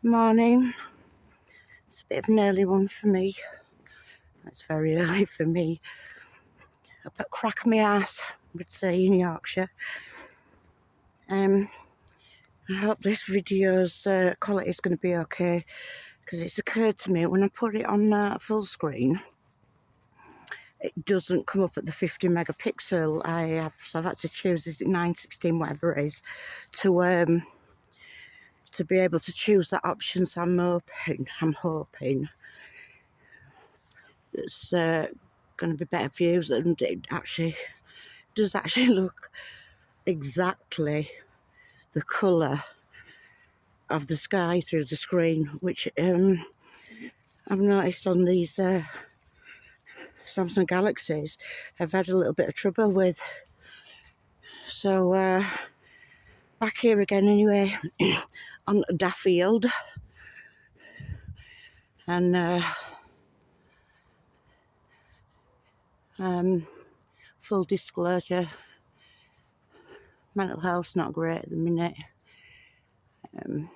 Morning. It's a bit of an early one for me. It's very early for me. Up at crack of my ass, I would say, in Yorkshire. I hope this video's quality is going to be okay, because it's occurred to me when I put it on full screen, it doesn't come up at the 50 megapixel. So I've had to choose, is it 916, whatever it is, to be able to choose that option. So I'm hoping it's going to be better views, and it actually does look exactly the colour of the sky through the screen, which I've noticed on these Samsung Galaxies I've had a little bit of trouble with. So back here again anyway on Daffield, and full disclosure, mental health's not great at the minute. Been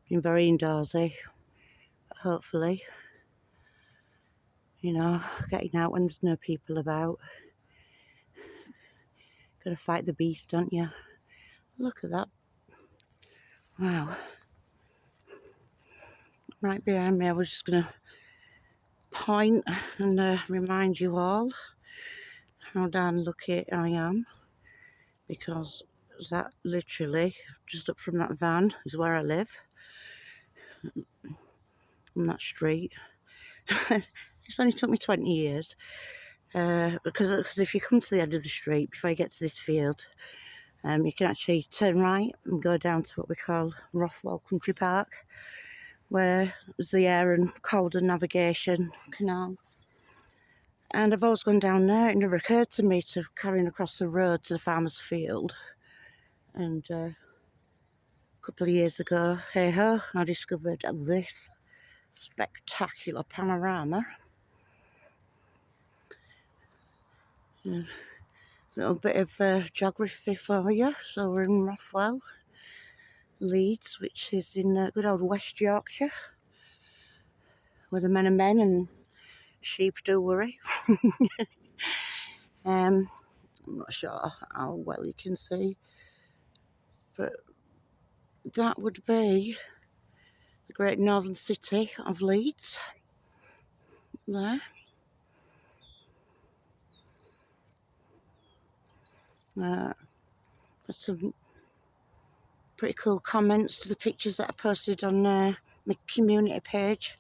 very indoorsy, but hopefully, you know, getting out when there's no people about. Gotta fight the beast, don't you? Look at that. Wow. Right behind me, I was just gonna point and remind you all how darn lucky I am, because that literally just up from that van is where I live, on that street. It's only took me 20 years because if you come to the end of the street before you get to this field, you can actually turn right and go down to what we call Rothwell Country Park, where there's the Air and Calder Navigation Canal. And I've always gone down there. It never occurred to me to carrying across the road to the farmer's field. And a couple of years ago, hey ho, I discovered this spectacular panorama. A little bit of geography for you. So we're in Rothwell, Leeds, which is in good old West Yorkshire, where the men are men and sheep do worry. I'm not sure how well you can see, but that would be the great northern city of Leeds there. Got some pretty cool comments to the pictures that I posted on my community page.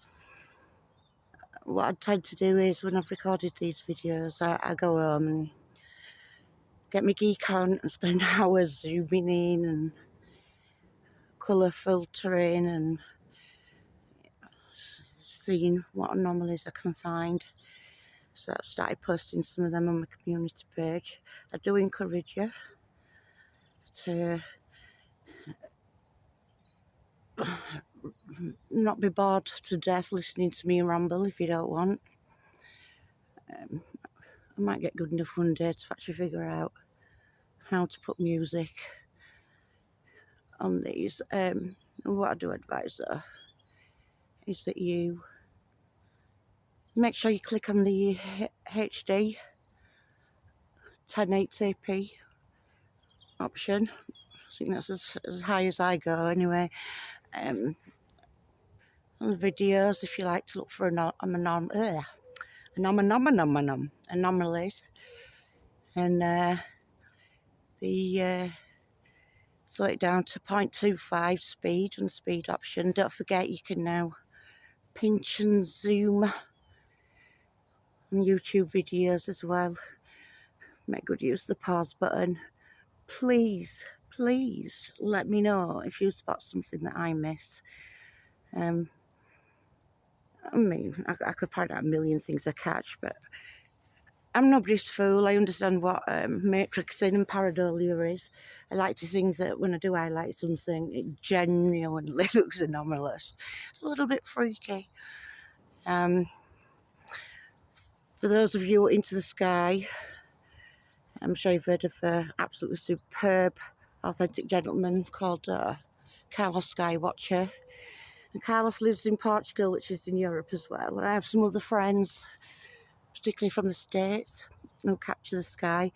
What I tend to do is, when I've recorded these videos, I go home and get my geek on and spend hours zooming in and colour filtering and seeing what anomalies I can find. So I've started posting some of them on my community page. I do encourage you to not be bored to death listening to me ramble if you don't want. I might get good enough one day to actually figure out how to put music on these. What I do advise though is that you make sure you click on the HD 1080p option. I think that's as high as I go anyway. On the videos, if you like to look for anomalies, and slow it down to 0.25 speed on the speed option. Don't forget you can now pinch and zoom on YouTube videos as well. Make good use of the pause button. Please let me know if you spot something that I miss. I mean, I could point out a million things I catch, but I'm nobody's fool. I understand what matrixing and pareidolia is. I like to think that when I do highlight something, it genuinely looks anomalous. A little bit freaky. For those of you into the sky, I'm sure you've heard of an absolutely superb, authentic gentleman called Fab Skywatcher. And Carlos lives in Portugal, which is in Europe as well. And I have some other friends, particularly from the States, who capture the sky.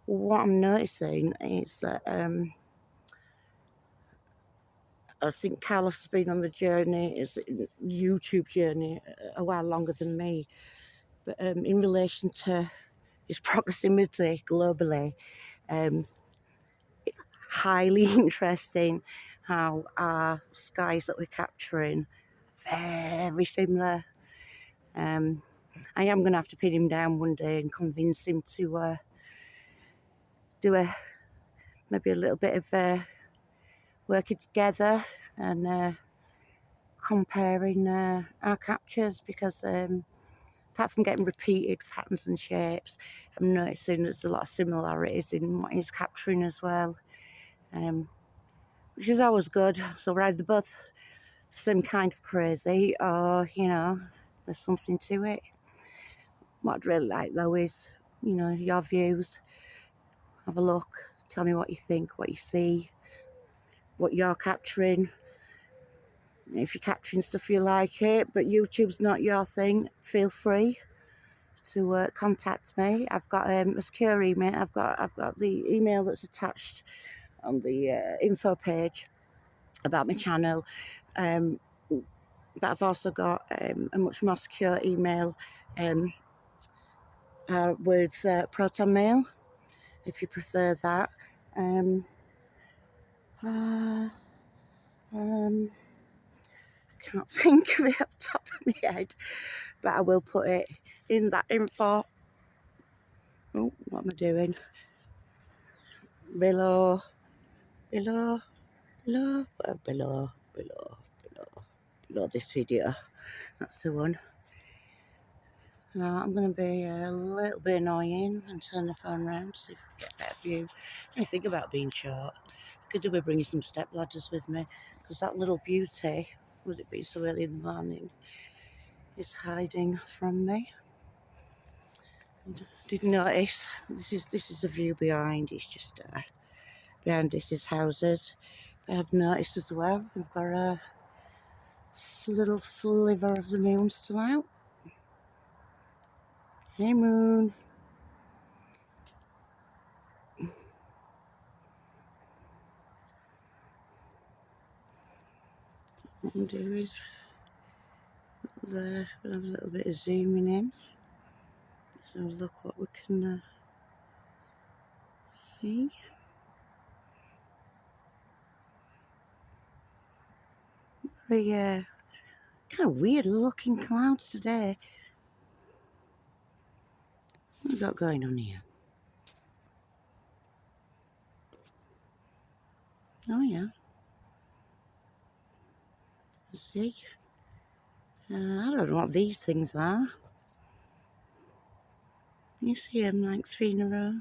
What I'm noticing is that I think Carlos has been on the journey, is YouTube journey, a while longer than me. But in relation to his proximity globally, it's highly interesting how our skies that we're capturing very similar. I am going to have to pin him down one day and convince him to do maybe a little bit of working together and comparing our captures, because apart from getting repeated patterns and shapes, I'm noticing there's a lot of similarities in what he's capturing as well, which is always good. So we're either both the same kind of crazy, or, you know, there's something to it. What I'd really like though is, you know, your views. Have a look, tell me what you think, what you see, what you're capturing. If you're capturing stuff you like it, but YouTube's not your thing, feel free to contact me. I've got a secure email. I've got the email that's attached on the info page about my channel, but I've also got a much more secure email with Proton Mail, if you prefer that. Can't think of it off the top of my head, but I will put it in that info. Oh, what am I doing? Below, below, below, well, below this video. That's the one. Now I'm going to be a little bit annoying and turn the phone around, see if I can get a better view. I think about being short. I could do with bringing some step ladders with me, because that little beauty, with it being so early in the morning, is hiding from me. And didn't notice. This is the view behind. It's just behind this is houses. But I've noticed as well, we've got a little sliver of the moon still out. Hey moon. What we'll do is there, we'll have a little bit of zooming in. So look what we can see. Very kind of weird looking clouds today. What have we got going on here? Oh yeah. Let's see. I don't know what these things are. You see them like 3 in a row.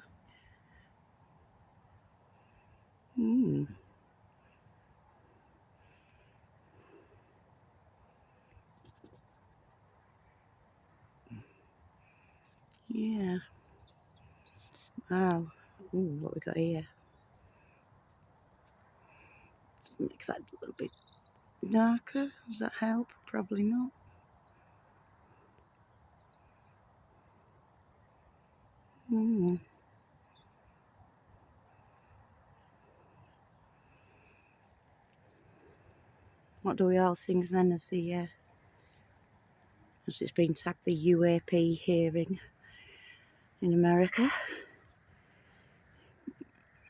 Yeah. Wow. Ooh, what we got here? Makes that a little bit darker. Does that help? Probably not. What do we all think then of the, as it's been tagged, the U.A.P hearing in America?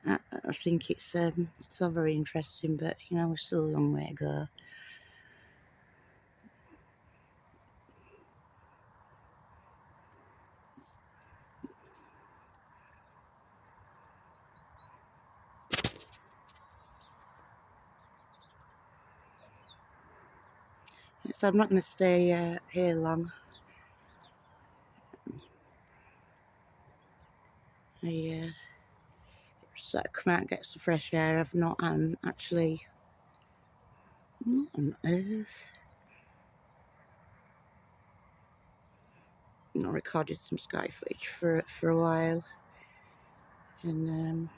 I think it's all very interesting, but you know, we're still a long way to go. So I'm not going to stay here long. I sort of come out and get some fresh air. I've not actually, what on earth? Not recorded some sky footage for a while, and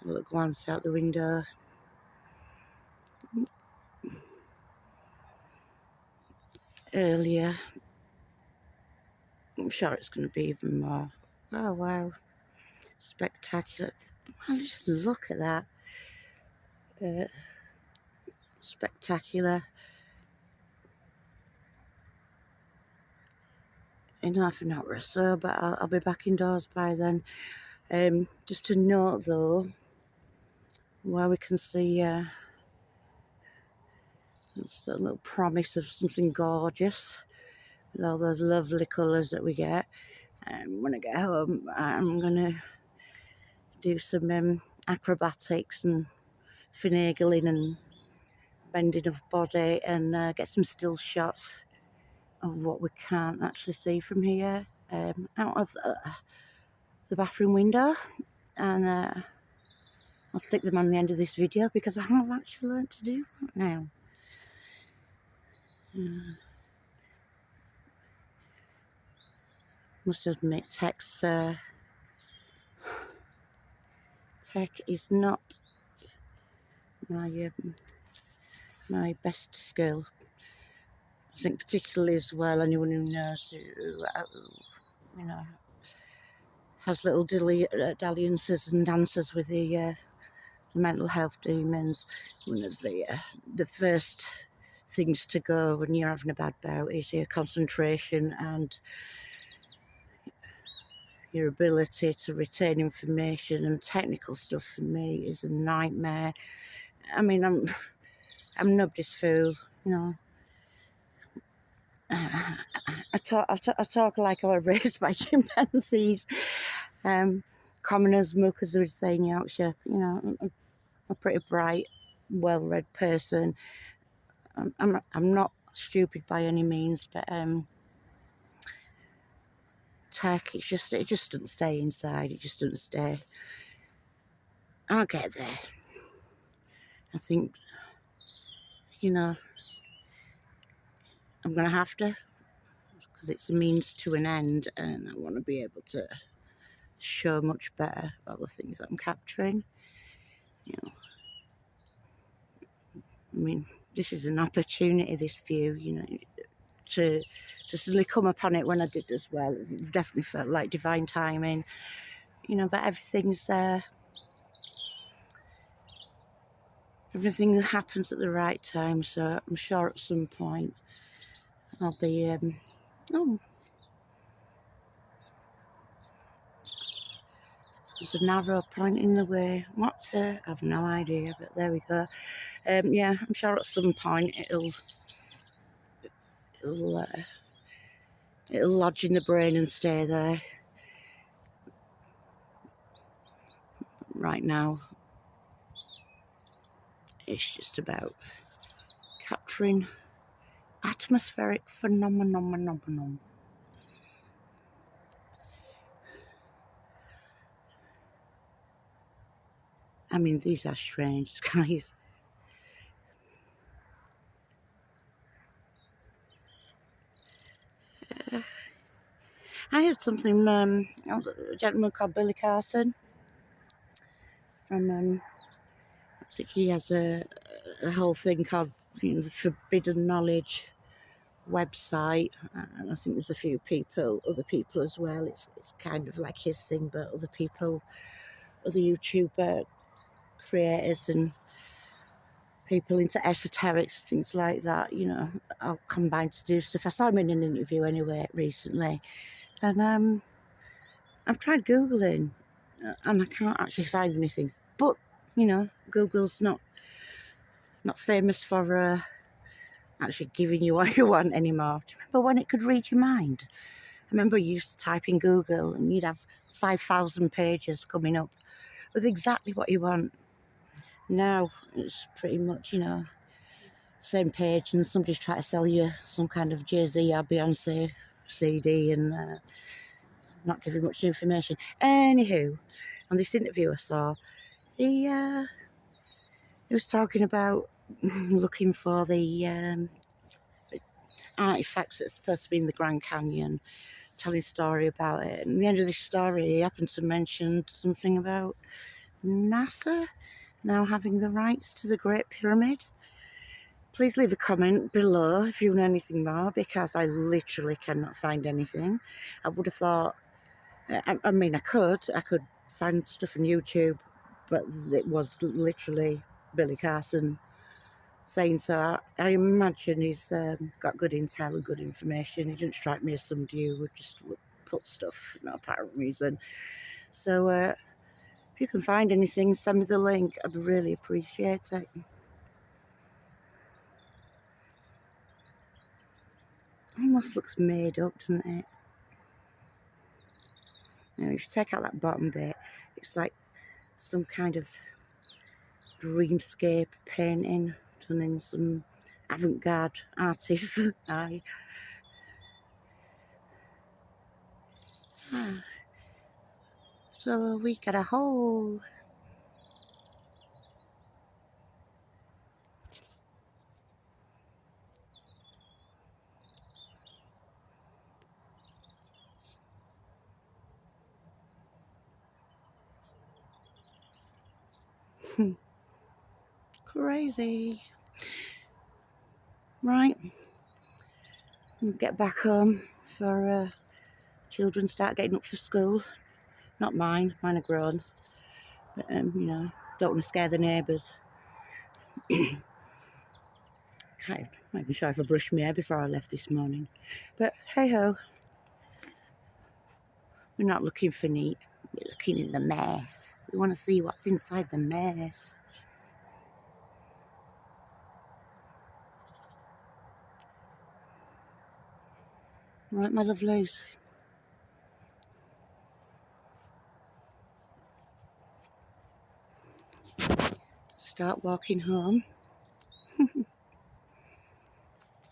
a little glance out the window. earlier. I'm sure it's going to be even more. Oh wow, spectacular. Well, just look at that. Spectacular. In half an hour or so, but I'll be back indoors by then. Just to note though, where we can see it's a little promise of something gorgeous with all those lovely colours that we get. When I get home, I'm gonna do some acrobatics and finagling and bending of body and get some still shots of what we can't actually see from here out of the bathroom window, and I'll stick them on the end of this video because I have actually learned to do that now. Must admit, tech is not my best skill. I think particularly as well, anyone who knows who you know, has little dalliances and dances with the mental health demons. One of the first things to go when you're having a bad bout is your concentration and your ability to retain information, and technical stuff for me is a nightmare. I mean, I'm nobody's fool, you know. I talk like I was raised by chimpanzees. Commoners, muckers, would say in Yorkshire. You know, I'm a pretty bright, well-read person. I'm not stupid by any means, but tech, it just doesn't stay inside. It just doesn't stay. I'll get there. I think, you know, I'm gonna have to, because it's a means to an end, and I want to be able to show much better all the things that I'm capturing. You know, I mean, this is an opportunity, this view, you know, to suddenly come upon it when I did as well. It definitely felt like divine timing, you know, but everything happens at the right time, so I'm sure at some point I'll be, oh, there's a narrow point in the way. What? I have no idea, but there we go. Yeah, I'm sure at some point it'll lodge in the brain and stay there. Right now, it's just about capturing atmospheric phenomenon. I mean, these are strange skies. I heard something, a gentleman called Billy Carson from, I think he has a whole thing called, you know, the Forbidden Knowledge website, and I think there's a few people, other people as well. It's kind of like his thing, but other people, other YouTuber creators and people into esoterics, things like that, you know, I'll combine to do stuff. I saw him in an interview anyway recently, and I've tried Googling and I can't actually find anything. But, you know, Google's not famous for actually giving you what you want anymore. Do you remember when it could read your mind? I remember you used to type in Google and you'd have 5,000 pages coming up with exactly what you want. Now it's pretty much, you know, same page, and somebody's trying to sell you some kind of Jay-Z or Beyonce CD and not giving much information. Anywho, on this interview I saw, he was talking about looking for the artifacts that's supposed to be in the Grand Canyon, telling a story about it. And at the end of this story, he happened to mention something about NASA now having the rights to the Great Pyramid. please leave a comment below if you know anything more, because I literally cannot find anything. I would have thought, I mean, I could find stuff on YouTube, but it was literally Billy Carson saying so. I imagine he's got good intel and good information. He didn't strike me as somebody who would just put stuff for no apparent reason. So if you can find anything, send me the link. I'd really appreciate it. Almost looks made up, doesn't it? Now, if you take out that bottom bit, it's like some kind of dreamscape painting done in some avant-garde artist's eye. So we got a hole. Crazy. Right, I'll get back home for children start getting up for school. Not mine are grown, but you know, don't want to scare the neighbours. I'm not even sure if I brushed my hair before I left this morning, but hey ho, we're not looking for neat, we're looking in the mess. We want to see what's inside the mess. Right, my lovelies. Start walking home.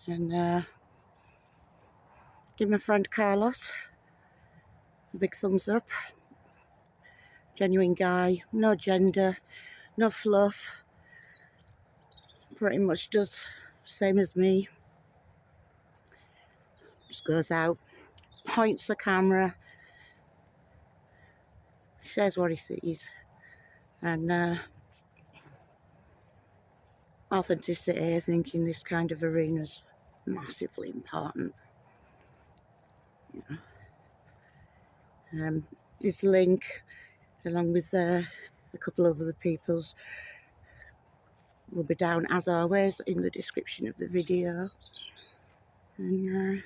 And give my friend Carlos a big thumbs up. Genuine guy, no gender, no fluff. Pretty much does same as me. Just goes out, points the camera, shares what he sees, and authenticity, I think, in this kind of arena is massively important. This link, along with a couple of other people's, will be down as always in the description of the video. And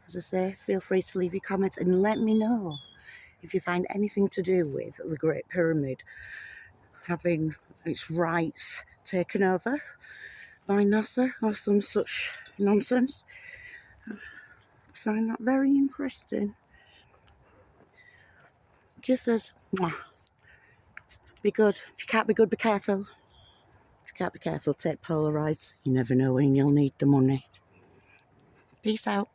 as I say, feel free to leave your comments and let me know if you find anything to do with the Great Pyramid having its rights taken over by NASA or some such nonsense. I find that very interesting. Kisses. Mwah. Be good. If you can't be good, be careful. If you can't be careful, take Polaroids. You never know when you'll need the money. Peace out.